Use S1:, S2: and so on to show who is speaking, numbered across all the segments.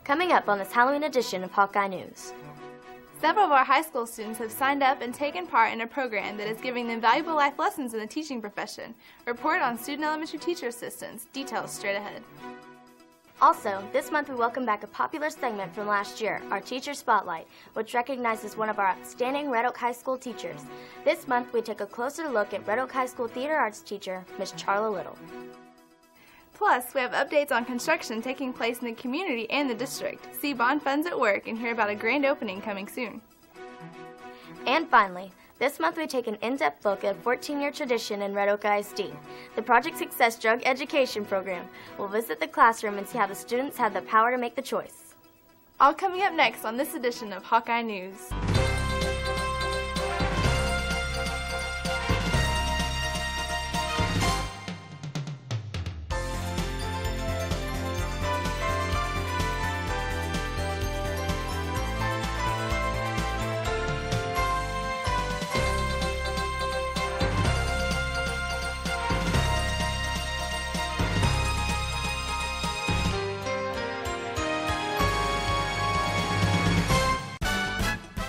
S1: Coming up on this Halloween edition of Hawkeye News.
S2: Several of our high school students have signed up and taken part in a program that is giving them valuable life lessons in the teaching profession. Report on student elementary teacher assistants. Details straight ahead.
S1: Also, this month we welcome back a popular segment from last year, our Teacher Spotlight, which recognizes one of our outstanding Red Oak High School teachers. This month we take a closer look at Red Oak High School theater arts teacher, Miss Charla Little.
S2: Plus, we have updates on construction taking place in the community and the district. See bond funds at work and hear about a grand opening coming soon.
S1: And finally, this month we take an in-depth look at a 14-year tradition in Red Oak ISD, the Project Success Drug Education Program. We'll visit the classroom and see how the students have the power to make the choice.
S2: All coming up next on this edition of Hawkeye News.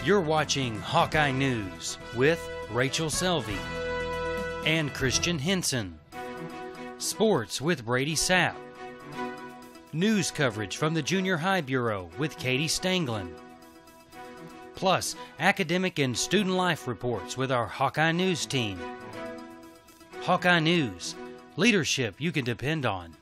S3: You're watching Hawkeye News with Rachel Selvey and Christian Henson. Sports with Brady Sapp. News coverage from the Junior High Bureau with Katie Stanglin. Plus, academic and student life reports with our Hawkeye News team. Hawkeye News, leadership you can depend on.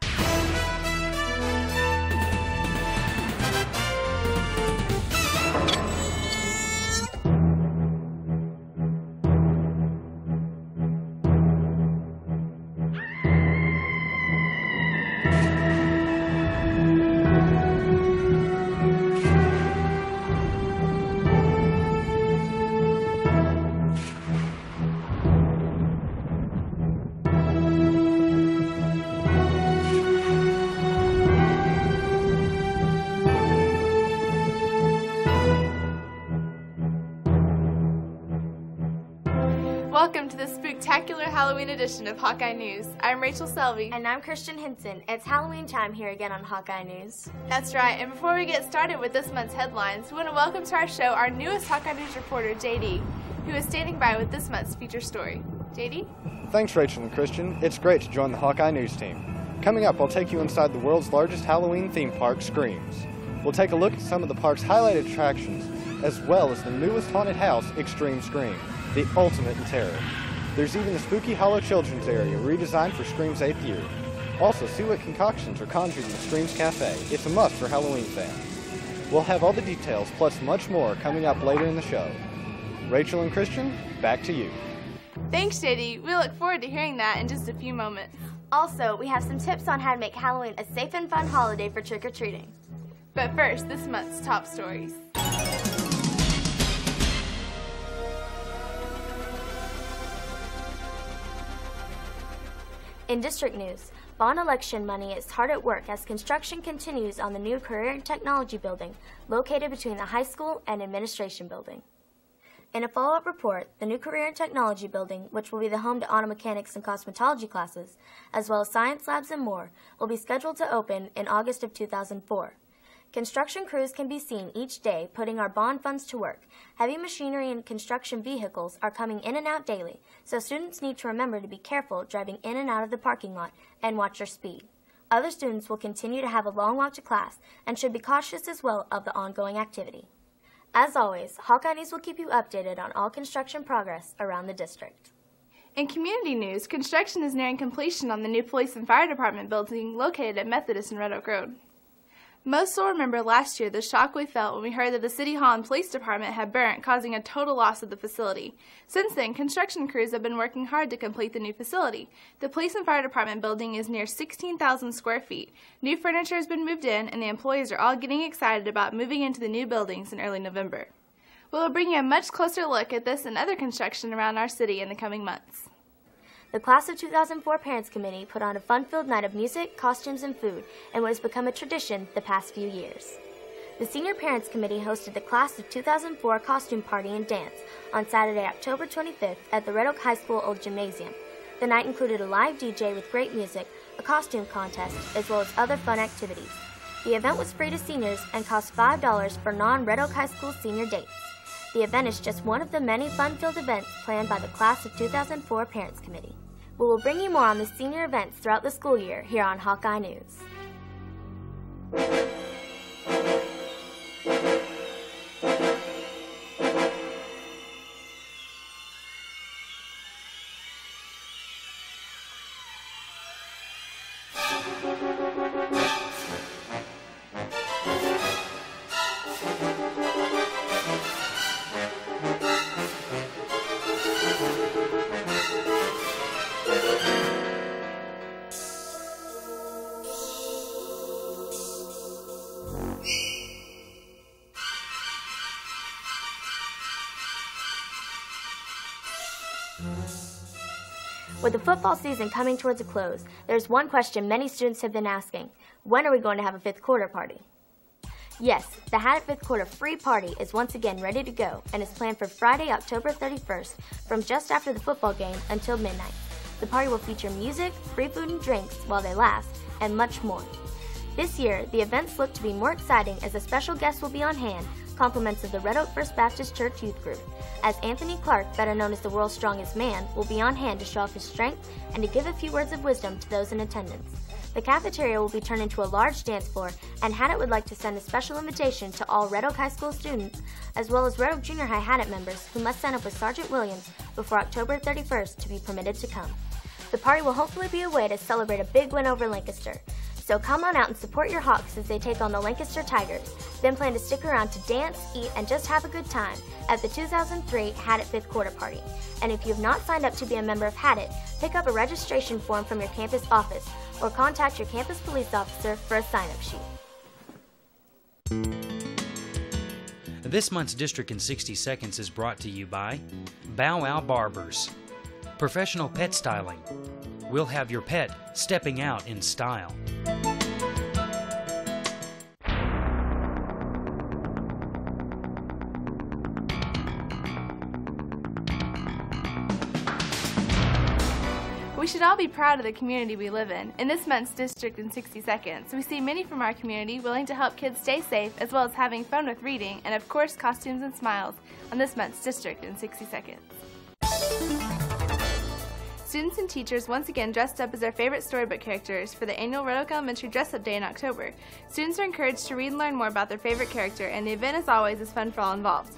S2: Welcome to the spectacular Halloween edition of Hawkeye News. I'm Rachel Selvey.
S1: And I'm Christian Henson. It's Halloween time here again on Hawkeye News.
S2: That's right, and before we get started with this month's headlines, we want to welcome to our show our newest Hawkeye News reporter, JD, who is standing by with this month's feature story. JD?
S4: Thanks, Rachel and Christian. It's great to join the Hawkeye News team. Coming up, I'll take you inside the world's largest Halloween theme park, Screams. We'll take a look at some of the park's highlighted attractions, as well as the newest haunted house, Extreme Scream, the ultimate in terror. There's even the Spooky Hollow Children's Area, redesigned for Scream's 8th year. Also, see what concoctions are conjured in the Screams Cafe. It's a must for Halloween fans. We'll have all the details, plus much more, coming up later in the show. Rachel and Christian, back to you.
S2: Thanks, JD. We look forward to hearing that in just a few moments.
S1: Also, we have some tips on how to make Halloween a safe and fun holiday for trick-or-treating.
S2: But first, this month's top stories.
S1: In district news, bond election money is hard at work as construction continues on the new Career and Technology Building located between the high school and administration building. In a follow-up report, the new Career and Technology Building, which will be the home to auto mechanics and cosmetology classes, as well as science labs and more, will be scheduled to open in August of 2004. Construction crews can be seen each day putting our bond funds to work. Heavy machinery and construction vehicles are coming in and out daily, so students need to remember to be careful driving in and out of the parking lot and watch their speed. Other students will continue to have a long walk to class and should be cautious as well of the ongoing activity. As always, Hawkeye News will keep you updated on all construction progress around the district.
S2: In community news, construction is nearing completion on the new police and fire department building located at Methodist and Red Oak Road. Most will remember last year the shock we felt when we heard that the City Hall and Police Department had burnt, causing a total loss of the facility. Since then, construction crews have been working hard to complete the new facility. The Police and Fire Department building is near 16,000 square feet. New furniture has been moved in, and the employees are all getting excited about moving into the new buildings in early November. We will bring you a much closer look at this and other construction around our city in the coming months.
S1: The Class of 2004 Parents Committee put on a fun-filled night of music, costumes, and food in what has become a tradition the past few years. The Senior Parents Committee hosted the Class of 2004 costume party and dance on Saturday, October 25th at the Red Oak High School Old Gymnasium. The night included a live DJ with great music, a costume contest, as well as other fun activities. The event was free to seniors and cost $5 for non-Red Oak High School senior dates. The event is just one of the many fun-filled events planned by the Class of 2004 Parents Committee. We will bring you more on the senior events throughout the school year here on Hawkeye News. With the football season coming towards a close, there's one question many students have been asking. When are we going to have a fifth quarter party? Yes, the Had It Fifth Quarter free party is once again ready to go and is planned for Friday, October 31st from just after the football game until midnight. The party will feature music, free food and drinks while they last, and much more. This year, the events look to be more exciting as a special guest will be on hand, compliments of the Red Oak First Baptist Church Youth Group, as Anthony Clark, better known as the world's strongest man, will be on hand to show off his strength and to give a few words of wisdom to those in attendance. The cafeteria will be turned into a large dance floor, and Had It would like to send a special invitation to all Red Oak High School students, as well as Red Oak Junior High Had It members who must sign up with Sergeant Williams before October 31st to be permitted to come. The party will hopefully be a way to celebrate a big win over Lancaster. So come on out and support your Hawks as they take on the Lancaster Tigers. Then plan to stick around to dance, eat, and just have a good time at the 2003 Had It Fifth Quarter Party. And if you have not signed up to be a member of Had It, pick up a registration form from your campus office or contact your campus police officer for a sign-up sheet.
S3: This month's District in 60 Seconds is brought to you by Bow Wow Barbers, Professional Pet Styling. We'll have your pet stepping out in style.
S2: We should all be proud of the community we live in. In this month's District in 60 Seconds, we see many from our community willing to help kids stay safe, as well as having fun with reading, and of course costumes and smiles on this month's District in 60 Seconds. Students and teachers once again dressed up as their favorite storybook characters for the annual Red Oak Elementary Dress-Up Day in October. Students are encouraged to read and learn more about their favorite character, and the event, as always, is fun for all involved.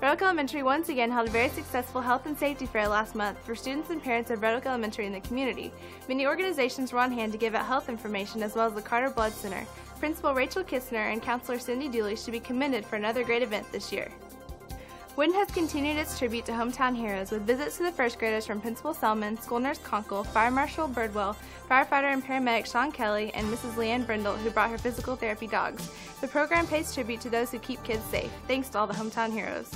S2: Red Oak Elementary once again held a very successful health and safety fair last month for students and parents of Red Oak Elementary in the community. Many organizations were on hand to give out health information, as well as the Carter Blood Center. Principal Rachel Kistner and Counselor Cindy Dooley should be commended for another great event this year. Wynn has continued its tribute to hometown heroes with visits to the first graders from Principal Selman, School Nurse Conkle, Fire Marshal Birdwell, firefighter and paramedic Sean Kelly, and Mrs. Leanne Brindle, who brought her physical therapy dogs. The program pays tribute to those who keep kids safe, thanks to all the hometown heroes.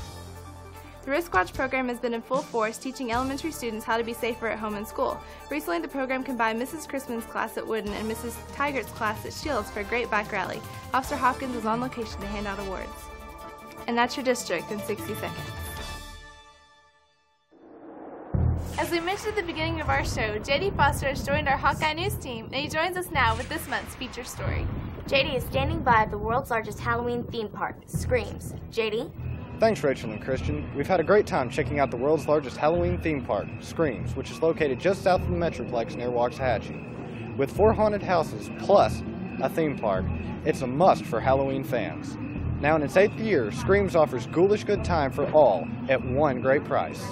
S2: The Wristwatch program has been in full force, teaching elementary students how to be safer at home and school. Recently, the program combined Mrs. Chrisman's class at Wooden and Mrs. Tigert's class at Shields for a great bike rally. Officer Hopkins was on location to hand out awards. And that's your District in 60 Seconds. As we mentioned at the beginning of our show, JD Foster has joined our Hawkeye News team, and he joins us now with this month's feature story.
S1: JD is standing by at the world's largest Halloween theme park, Screams. JD?
S4: Thanks, Rachel and Christian. We've had a great time checking out the world's largest Halloween theme park, Screams, which is located just south of the Metroplex near Waxahachie. With 4 haunted houses plus a theme park, it's a must for Halloween fans. Now in its 8th year, Screams offers ghoulish good time for all at one great price.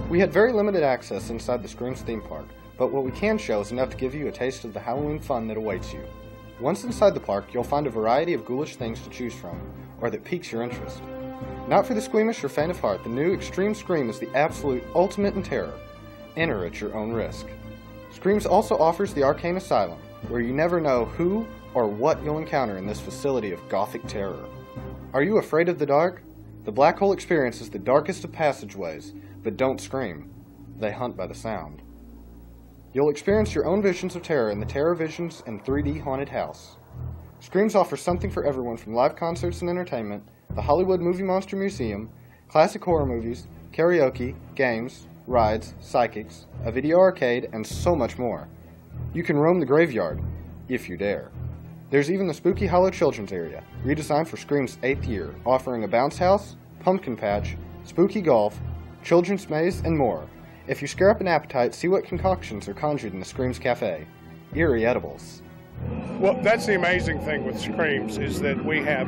S4: We had very limited access inside the Screams theme park, but what we can show is enough to give you a taste of the Halloween fun that awaits you. Once inside the park, you'll find a variety of ghoulish things to choose from, or that piques your interest. Not for the squeamish or faint of heart, the new Extreme Scream is the absolute ultimate in terror. Enter at your own risk. Screams also offers the Arcane Asylum, where you never know who or what you'll encounter in this facility of gothic terror. Are you afraid of the dark? The Black Hole Experience is the darkest of passageways, but don't scream. They hunt by the sound. You'll experience your own visions of terror in the Terror Visions and 3D Haunted House. Screams offers something for everyone from live concerts and entertainment, the Hollywood Movie Monster Museum, classic horror movies, karaoke, games, rides, psychics, a video arcade, and so much more. You can roam the graveyard, if you dare. There's even the Spooky Hollow Children's Area, redesigned for Scream's 8th year, offering a bounce house, pumpkin patch, spooky golf, children's maze, and more. If you scare up an appetite, see what concoctions are conjured in the Screams Cafe. Eerie edibles.
S5: Well, that's the amazing thing with Screams is that we have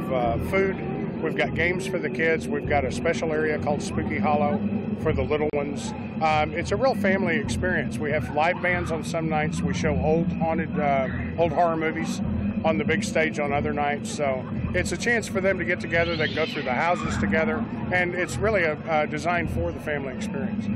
S5: food, we've got games for the kids, we've got a special area called Spooky Hollow for the little ones. It's a real family experience. We have live bands on some nights. We show old horror movies on the big stage on other nights. So it's a chance for them to get together. They can go through the houses together, and it's really designed for the family experience.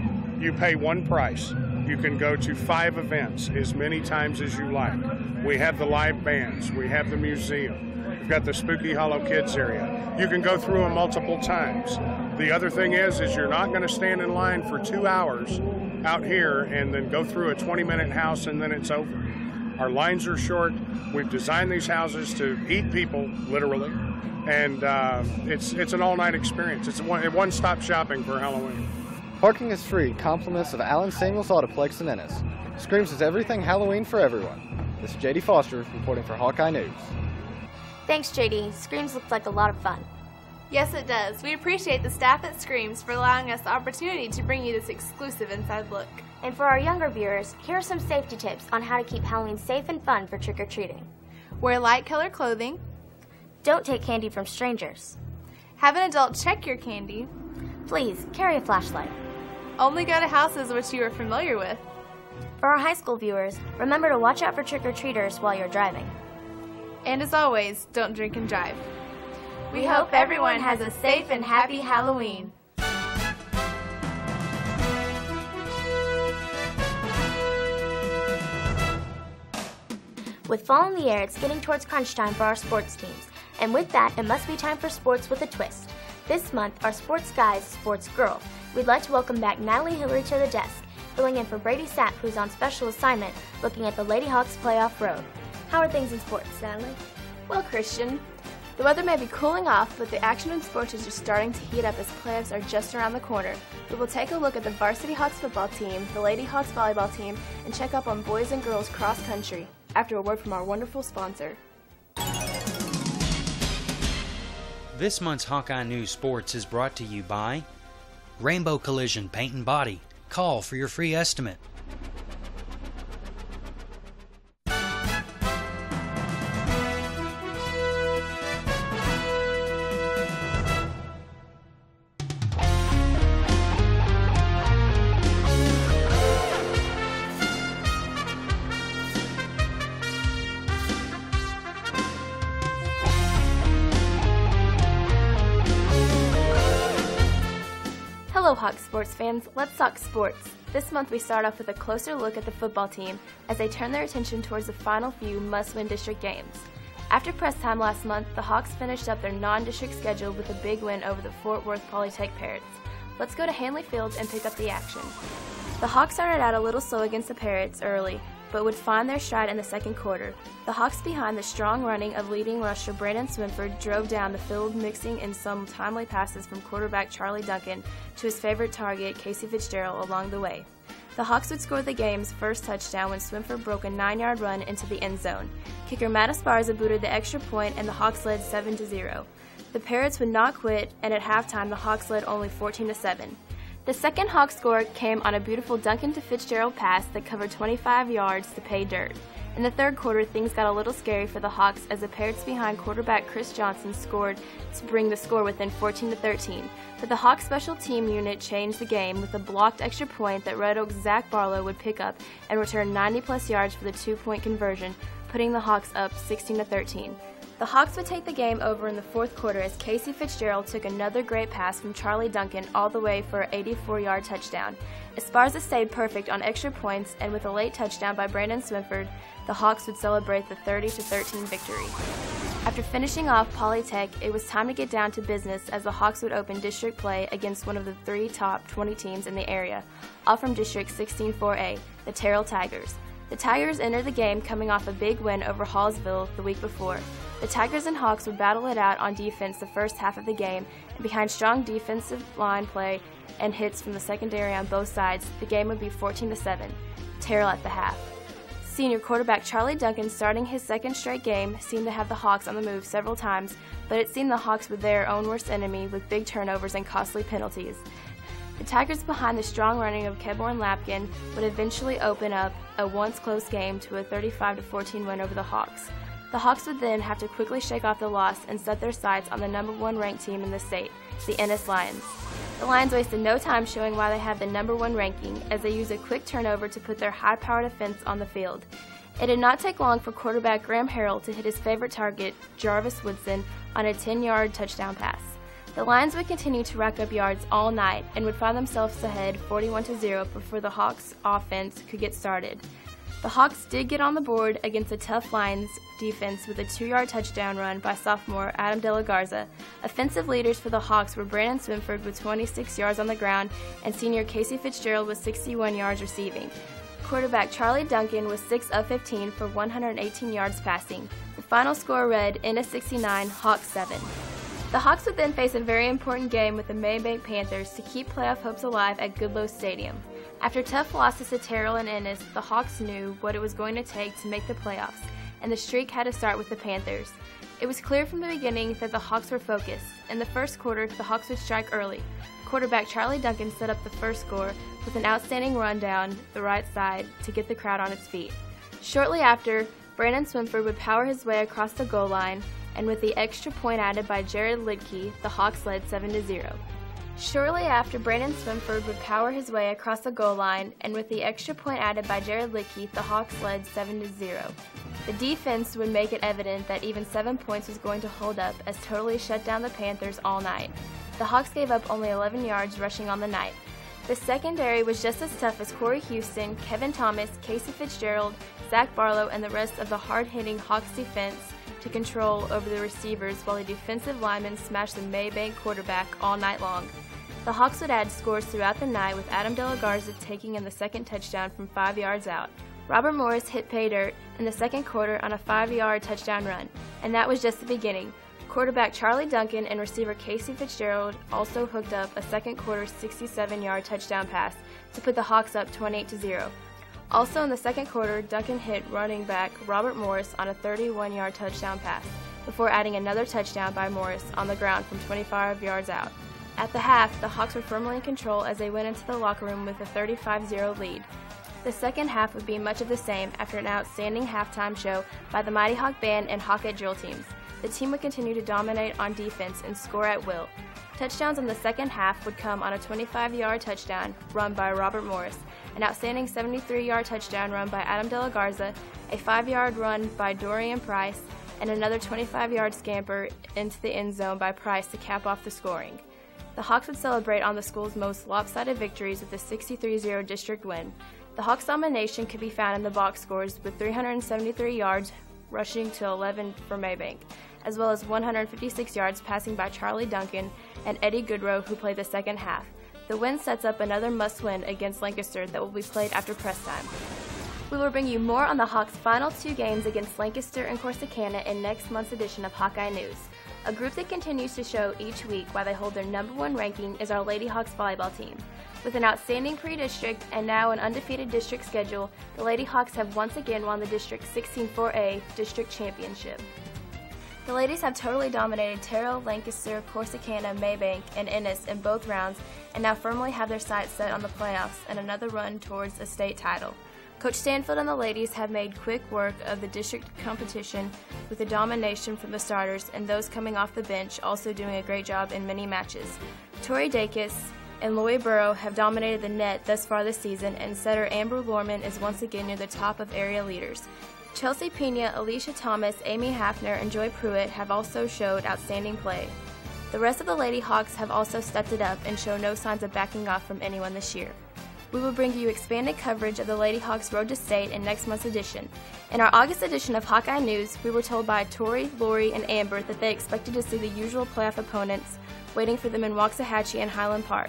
S5: You pay one price. You can go to 5 events as many times as you like. We have the live bands. We have the museum. We've got the Spooky Hollow Kids area. You can go through them multiple times. The other thing is you're not going to stand in line for 2 hours out here and then go through a 20-minute house and then it's over. Our lines are short. We've designed these houses to eat people, literally, and it's an all-night experience. It's one-stop shopping for Halloween.
S4: Parking is free, compliments of Allen Samuels Autoplex in Ennis. Screams is everything Halloween for everyone. This is J.D. Foster reporting for Hawkeye News.
S1: Thanks, JD. Screams looks like a lot of fun.
S2: Yes, it does. We appreciate the staff at Screams for allowing us the opportunity to bring you this exclusive inside look.
S1: And for our younger viewers, here are some safety tips on how to keep Halloween safe and fun for trick-or-treating.
S2: Wear light-colored clothing.
S1: Don't take candy from strangers.
S2: Have an adult check your candy.
S1: Please, carry a flashlight.
S2: Only go to houses which you are familiar with.
S1: For our high school viewers, remember to watch out for trick-or-treaters while you're driving.
S2: And as always, don't drink and drive. We hope everyone has a safe and happy Halloween.
S1: With fall in the air, it's getting towards crunch time for our sports teams. And with that, it must be time for sports with a twist. This month, our sports guy is sports girl. We'd like to welcome back Natalie Hillary to the desk, filling in for Brady Sapp, who's on special assignment, looking at the Lady Hawks playoff road. How are things in sports, Natalie?
S6: Well, Christian, the weather may be cooling off, but the action in sports is just starting to heat up as playoffs are just around the corner. We will take a look at the Varsity Hawks football team, the Lady Hawks volleyball team, and check up on boys and girls cross country, after a word from our wonderful sponsor.
S3: This month's Hawkeye News Sports is brought to you by Rainbow Collision Paint and Body. Call for your free estimate.
S6: Hello Hawks sports fans, let's talk sports. This month we start off with a closer look at the football team as they turn their attention towards the final few must-win district games. After press time last month, the Hawks finished up their non-district schedule with a big win over the Fort Worth Polytech Parrots. Let's go to Hanley Field and pick up the action. The Hawks started out a little slow against the Parrots early, but would find their stride in the second quarter. The Hawks, behind the strong running of leading rusher Brandon Swinford, drove down the field, mixing in some timely passes from quarterback Charlie Duncan to his favorite target, Casey Fitzgerald, along the way. The Hawks would score the game's first touchdown when Swinford broke a 9-yard run into the end zone. Kicker Matt Esparza booted the extra point, and the Hawks led 7-0. The Parrots would not quit, and at halftime the Hawks led only 14-7. The second Hawks score came on a beautiful Duncan to Fitzgerald pass that covered 25 yards to pay dirt. In the third quarter, things got a little scary for the Hawks as the Parrots behind quarterback Chris Johnson scored to bring the score within 14-13. But the Hawks special team unit changed the game with a blocked extra point that Red Oaks' Zach Barlow would pick up and return 90-plus yards for the 2-point conversion, putting the Hawks up 16-13. The Hawks would take the game over in the fourth quarter as Casey Fitzgerald took another great pass from Charlie Duncan all the way for an 84-yard touchdown. Esparza stayed perfect on extra points, and with a late touchdown by Brandon Swinford, the Hawks would celebrate the 30-13 victory. After finishing off Polytech, it was time to get down to business as the Hawks would open district play against one of the 3 top 20 teams in the area, all from District 16-4A, the Terrell Tigers. The Tigers entered the game coming off a big win over Hallsville the week before. The Tigers and Hawks would battle it out on defense the first half of the game, and behind strong defensive line play and hits from the secondary on both sides, the game would be 14-7, Terrell at the half. Senior quarterback Charlie Duncan, starting his second straight game, seemed to have the Hawks on the move several times, but it seemed the Hawks were their own worst enemy with big turnovers and costly penalties. The Tigers, behind the strong running of Keborn Lapkin, would eventually open up a once close game to a 35-14 win over the Hawks. The Hawks would then have to quickly shake off the loss and set their sights on the number 1 ranked team in the state, the Ennis Lions. The Lions wasted no time showing why they have the number 1 ranking, as they used a quick turnover to put their high-powered offense on the field. It did not take long for quarterback Graham Harrell to hit his favorite target, Jarvis Woodson, on a 10-yard touchdown pass. The Lions would continue to rack up yards all night and would find themselves ahead 41-0 before the Hawks' offense could get started. The Hawks did get on the board against a tough Lions defense with a 2-yard touchdown run by sophomore Adam De La Garza. Offensive leaders for the Hawks were Brandon Swinford with 26 yards on the ground and senior Casey Fitzgerald with 61 yards receiving. Quarterback Charlie Duncan was 6 of 15 for 118 yards passing. The final score read Ennis 69, Hawks 7. The Hawks would then face a very important game with the Maybank Panthers to keep playoff hopes alive at Goodloe Stadium. After tough losses to Terrell and Ennis, the Hawks knew what it was going to take to make the playoffs, and the streak had to start with the Panthers. It was clear from the beginning that the Hawks were focused. In the first quarter, the Hawks would strike early. Quarterback Charlie Duncan set up the first score with an outstanding run down the right side to get the crowd on its feet. Shortly after, Brandon Swinford would power his way across the goal line, and with the extra point added by Jared Lidke, the Hawks led 7-0. Shortly after, Brandon Swinford would power his way across the goal line, and with the extra point added by Jared Lidke, the Hawks led 7-0. The defense would make it evident that even 7 points was going to hold up as totally shut down the Panthers all night. The Hawks gave up only 11 yards rushing on the night. The secondary was just as tough as Corey Houston, Kevin Thomas, Casey Fitzgerald, Zach Barlow, and the rest of the hard-hitting Hawks defense to control over the receivers while the defensive linemen smashed the Maybank quarterback all night long. The Hawks would add scores throughout the night, with Adam De La Garza taking in the second touchdown from 5 yards out. Robert Morris hit pay dirt in the second quarter on a 5-yard touchdown run, and that was just the beginning. Quarterback Charlie Duncan and receiver Casey Fitzgerald also hooked up a second quarter 67-yard touchdown pass to put the Hawks up 28-0. Also in the second quarter, Duncan hit running back Robert Morris on a 31-yard touchdown pass, before adding another touchdown by Morris on the ground from 25 yards out. At the half, the Hawks were firmly in control as they went into the locker room with a 35-0 lead. The second half would be much of the same after an outstanding halftime show by the Mighty Hawk Band and Hawkette drill teams. The team would continue to dominate on defense and score at will. Touchdowns in the second half would come on a 25-yard touchdown run by Robert Morris, an outstanding 73-yard touchdown run by Adam De La Garza, a 5-yard run by Dorian Price, and another 25-yard scamper into the end zone by Price to cap off the scoring. The Hawks would celebrate on the school's most lopsided victories with a 63-0 district win. The Hawks' domination could be found in the box scores, with 373 yards rushing to 11 for Maybank, as well as 156 yards passing by Charlie Duncan and Eddie Goodrow, who played the second half. The win sets up another must-win against Lancaster that will be played after press time. We will bring you more on the Hawks' final 2 games against Lancaster and Corsicana in next month's edition of Hawkeye News. A group that continues to show each week why they hold their #1 ranking is our Lady Hawks volleyball team. With an outstanding pre-district and now an undefeated district schedule, the Lady Hawks have once again won the District 16-4A district championship. The ladies have totally dominated Terrell, Lancaster, Corsicana, Maybank, and Ennis in both rounds and now firmly have their sights set on the playoffs and another run towards a state title. Coach Stanfield and the ladies have made quick work of the district competition with a domination from the starters and those coming off the bench also doing a great job in many matches. Tori Dacus and Loie Burrow have dominated the net thus far this season, and setter Amber Lorman is once again near the top of area leaders. Chelsea Pena, Alicia Thomas, Amy Hafner, and Joy Pruitt have also showed outstanding play. The rest of the Lady Hawks have also stepped it up and show no signs of backing off from anyone this year. We will bring you expanded coverage of the Lady Hawks Road to State in next month's edition. In our August edition of Hawkeye News, we were told by Tori, Lori, and Amber that they expected to see the usual playoff opponents waiting for them in Waxahachie and Highland Park.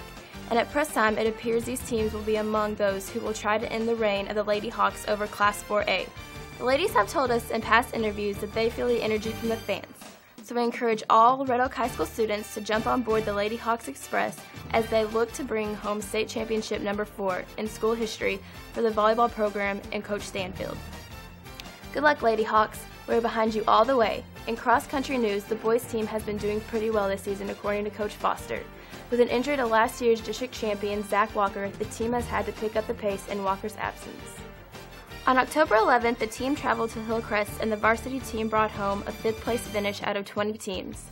S6: And at press time, it appears these teams will be among those who will try to end the reign of the Lady Hawks over Class 4A. The ladies have told us in past interviews that they feel the energy from the fans. So we encourage all Red Oak High School students to jump on board the Lady Hawks Express as they look to bring home state championship #4 in school history for the volleyball program and Coach Stanfield. Good luck, Lady Hawks. We're behind you all the way. In cross-country news, the boys team has been doing pretty well this season according to Coach Foster. With an injury to last year's district champion, Zach Walker, the team has had to pick up the pace in Walker's absence. On October 11th, the team traveled to Hillcrest and the varsity team brought home a 5th place finish out of 20 teams.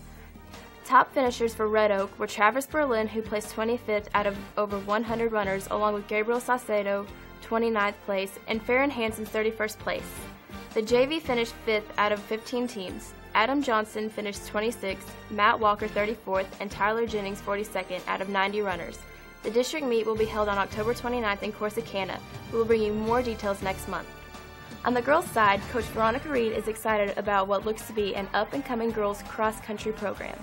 S6: Top finishers for Red Oak were Travis Berlin, who placed 25th out of over 100 runners, along with Gabriel Saucedo, 29th place, and Farron Hansen's 31st place. The JV finished 5th out of 15 teams. Adam Johnson finished 26th, Matt Walker 34th, and Tyler Jennings 42nd out of 90 runners. The district meet will be held on October 29th in Corsicana. We will bring you more details next month. On the girls' side, Coach Veronica Reed is excited about what looks to be an up-and-coming girls cross-country program.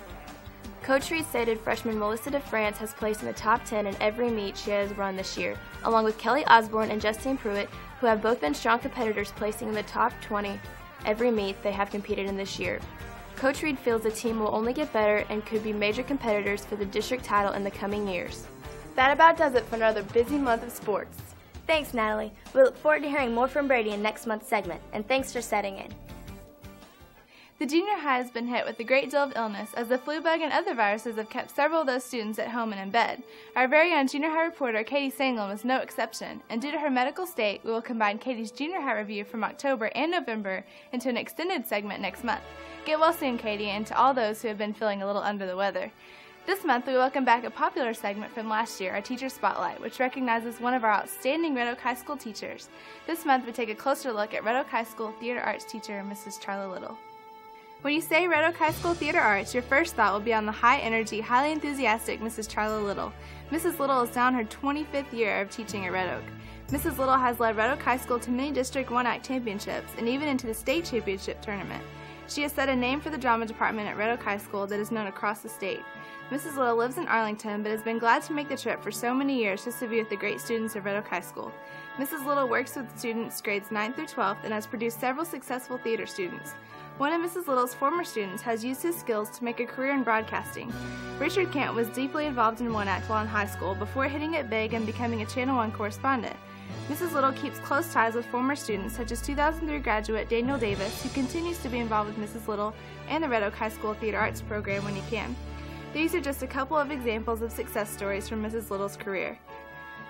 S6: Coach Reed stated freshman Melissa DeFrance has placed in the top 10 in every meet she has run this year, along with Kelly Osborne and Justine Pruitt, who have both been strong competitors placing in the top 20 every meet they have competed in this year. Coach Reed feels the team will only get better and could be major competitors for the district title in the coming years.
S2: That about does it for another busy month of sports.
S1: Thanks, Natalie. We look forward to hearing more from Brady in next month's segment, and thanks for setting in.
S2: The junior high has been hit with a great deal of illness as the flu bug and other viruses have kept several of those students at home and in bed. Our very own junior high reporter Katie Sanglin was no exception, and due to her medical state, we will combine Katie's junior high review from October and November into an extended segment next month. Get well soon, Katie, and to all those who have been feeling a little under the weather. This month, we welcome back a popular segment from last year, our Teacher Spotlight, which recognizes one of our outstanding Red Oak High School teachers. This month, we take a closer look at Red Oak High School Theater Arts teacher, Mrs. Charlie Little. When you say Red Oak High School Theater Arts, your first thought will be on the high-energy, highly enthusiastic Mrs. Charlie Little. Mrs. Little is now in her 25th year of teaching at Red Oak. Mrs. Little has led Red Oak High School to many District 1-Act championships and even into the state championship tournament. She has set a name for the drama department at Red Oak High School that is known across the state. Mrs. Little lives in Arlington, but has been glad to make the trip for so many years just to be with the great students of Red Oak High School. Mrs. Little works with students grades 9th through 12th and has produced several successful theater students. One of Mrs. Little's former students has used his skills to make a career in broadcasting. Richard Kent was deeply involved in 1-Act while in high school before hitting it big and becoming a Channel 1 correspondent. Mrs. Little keeps close ties with former students such as 2003 graduate Daniel Davis, who continues to be involved with Mrs. Little and the Red Oak High School Theater Arts program when he can. These are just a couple of examples of success stories from Mrs. Little's career.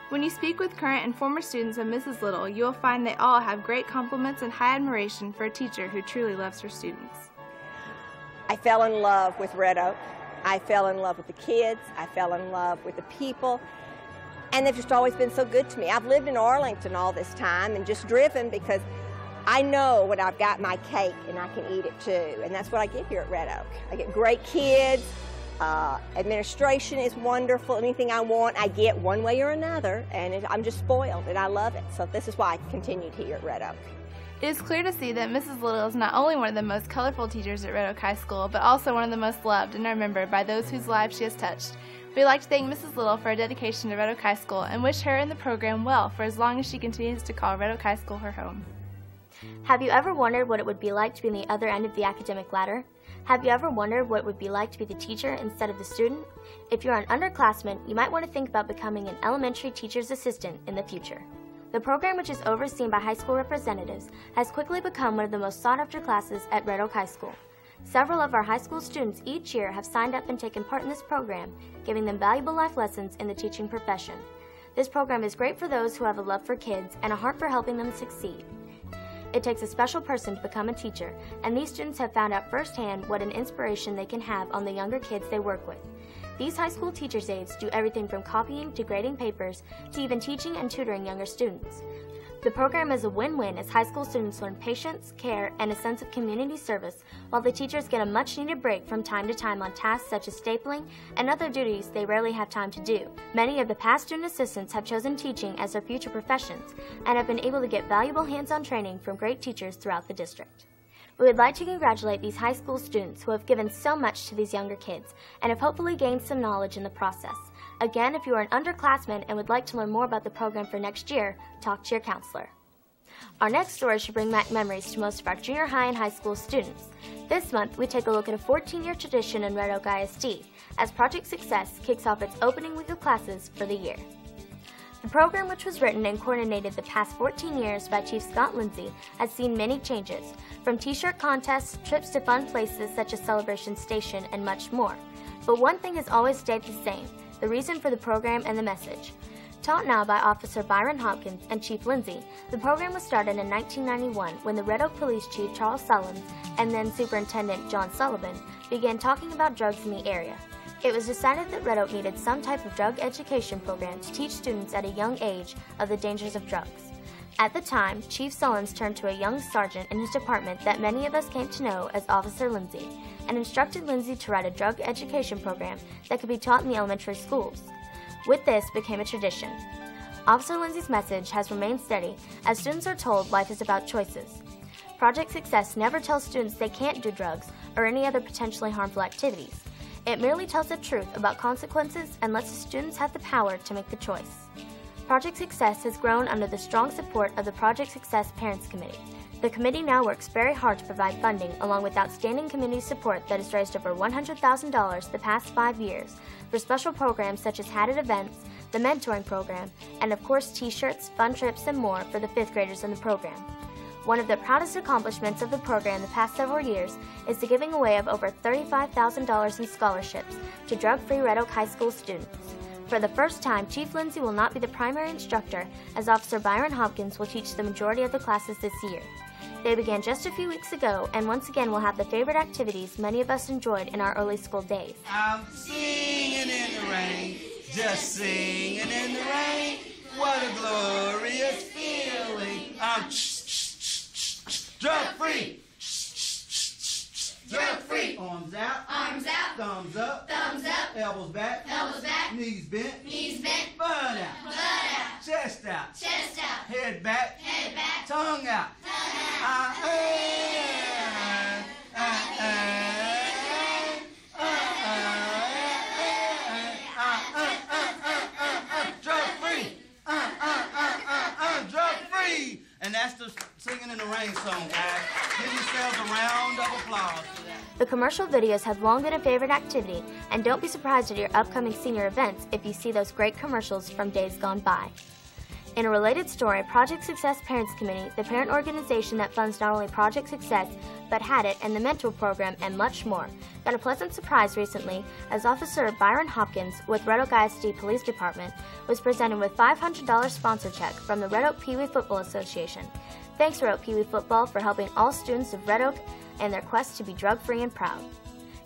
S2: When you speak with current and former students of Mrs. Little, you will find they all have great compliments and high admiration for a teacher who truly loves her students.
S7: I fell in love with Red Oak. I fell in love with the kids. I fell in love with the people. And they've just always been so good to me. I've lived in Arlington all this time and just driven because I know when I've got my cake and I can eat it too. And that's what I get here at Red Oak. I get great kids. Administration is wonderful. Anything I want, I get one way or another, and I'm just spoiled, and I love it. So this is why I continued here at Red Oak.
S2: It is clear to see that Mrs. Little is not only one of the most colorful teachers at Red Oak High School, but also one of the most loved and remembered by those whose lives she has touched. We'd like to thank Mrs. Little for her dedication to Red Oak High School and wish her and the program well for as long as she continues to call Red Oak High School her home.
S1: Have you ever wondered what it would be like to be on the other end of the academic ladder? Have you ever wondered what it would be like to be the teacher instead of the student? If you're an underclassman, you might want to think about becoming an elementary teacher's assistant in the future. The program, which is overseen by high school representatives, has quickly become one of the most sought-after classes at Red Oak High School. Several of our high school students each year have signed up and taken part in this program, giving them valuable life lessons in the teaching profession. This program is great for those who have a love for kids and a heart for helping them succeed. It takes a special person to become a teacher, and these students have found out firsthand what an inspiration they can have on the younger kids they work with. These high school teacher's aides do everything from copying to grading papers to even teaching and tutoring younger students. The program is a win-win as high school students learn patience, care, and a sense of community service, while the teachers get a much-needed break from time to time on tasks such as stapling and other duties they rarely have time to do. Many of the past student assistants have chosen teaching as their future professions and have been able to get valuable hands-on training from great teachers throughout the district. We would like to congratulate these high school students who have given so much to these younger kids and have hopefully gained some knowledge in the process. Again, if you are an underclassman and would like to learn more about the program for next year, talk to your counselor. Our next story should bring back memories to most of our junior high and high school students. This month, we take a look at a 14-year tradition in Red Oak ISD as Project Success kicks off its opening week of classes for the year. The program, which was written and coordinated the past 14 years by Chief Scott Lindsay, has seen many changes, from t-shirt contests, trips to fun places such as Celebration Station, and much more. But one thing has always stayed the same: the reason for the program and the message. Taught now by Officer Byron Hopkins and Chief Lindsay, the program was started in 1991 when the Red Oak Police Chief Charles Sullins and then Superintendent John Sullivan began talking about drugs in the area. It was decided that Red Oak needed some type of drug education program to teach students at a young age of the dangers of drugs. At the time, Chief Sullins turned to a young sergeant in his department that many of us came to know as Officer Lindsay and instructed Lindsay to write a drug education program that could be taught in the elementary schools. With this became a tradition. Officer Lindsay's message has remained steady as students are told life is about choices. Project Success never tells students they can't do drugs or any other potentially harmful activities. It merely tells the truth about consequences and lets the students have the power to make the choice. Project Success has grown under the strong support of the Project Success Parents Committee. The committee now works very hard to provide funding along with outstanding community support that has raised over $100,000 the past 5 years for special programs such as Hatted Events, the Mentoring Program, and of course t-shirts, fun trips, and more for the 5th graders in the program. One of the proudest accomplishments of the program the past several years is the giving away of over $35,000 in scholarships to drug-free Red Oak High School students. For the first time, Chief Lindsay will not be the primary instructor, as Officer Byron Hopkins will teach the majority of the classes this year. They began just a few weeks ago, and once again will have the favorite activities many of us enjoyed in our early school days.
S8: I'm singing in the rain, just singing in the rain. What a glorious feeling. I'm drug-free. Drug-free. Arms out.
S9: Arms out.
S8: Thumbs up.
S9: Thumbs up.
S8: Elbows back.
S9: Elbows back.
S8: Knees bent.
S9: Knees bent.
S8: Butt out.
S9: Butt out.
S8: Chest out.
S9: Chest out.
S8: Head back.
S9: Head back.
S8: Tongue out.
S9: Tongue
S8: Drug-free. Drug-free. And that's the Singing in the Rain song, guys. Give yourselves a round of applause for that.
S1: The commercial videos have long been a favorite activity, and don't be surprised at your upcoming senior events if you see those great commercials from days gone by. In a related story, Project Success Parents Committee, the parent organization that funds not only Project Success, but Hatted and the Mentor Program and much more, got a pleasant surprise recently as Officer Byron Hopkins with Red Oak ISD Police Department was presented with $500 sponsor check from the Red Oak Pee Wee Football Association. Thanks, Red Oak Pee Wee Football, for helping all students of Red Oak and their quest to be drug-free and proud.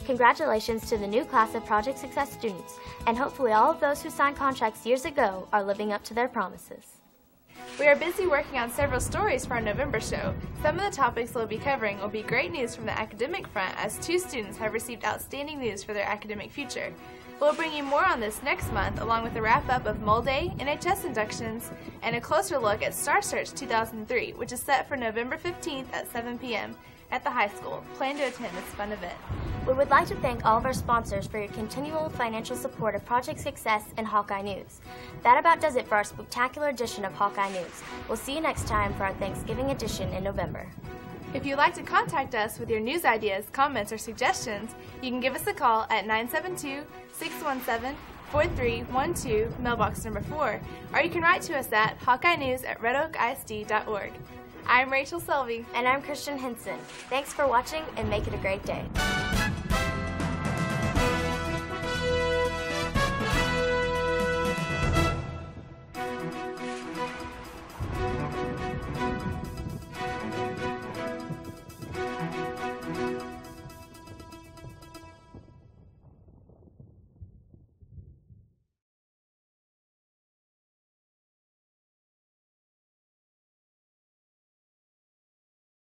S1: Congratulations to the new class of Project Success students, and hopefully all of those who signed contracts years ago are living up to their promises.
S2: We are busy working on several stories for our November show. Some of the topics we'll be covering will be great news from the academic front, as 2 students have received outstanding news for their academic future. We'll bring you more on this next month, along with a wrap-up of Mole Day, NHS inductions, and a closer look at Star Search 2003, which is set for November 15th at 7 p.m. at the high school plan to attend this fun event.
S1: We would like to thank all of our sponsors for your continual financial support of Project Success and Hawkeye News. That about does it for our spectacular edition of Hawkeye News. We'll see you next time for our Thanksgiving edition in November.
S2: If you'd like to contact us with your news ideas, comments, or suggestions, you can give us a call at 972-617-4312, mailbox number 4, or you can write to us at hawkeyenews@redoakisd.org. I'm Rachel Selvey.
S1: And I'm Christian Hinson. Thanks for watching and make it a great day.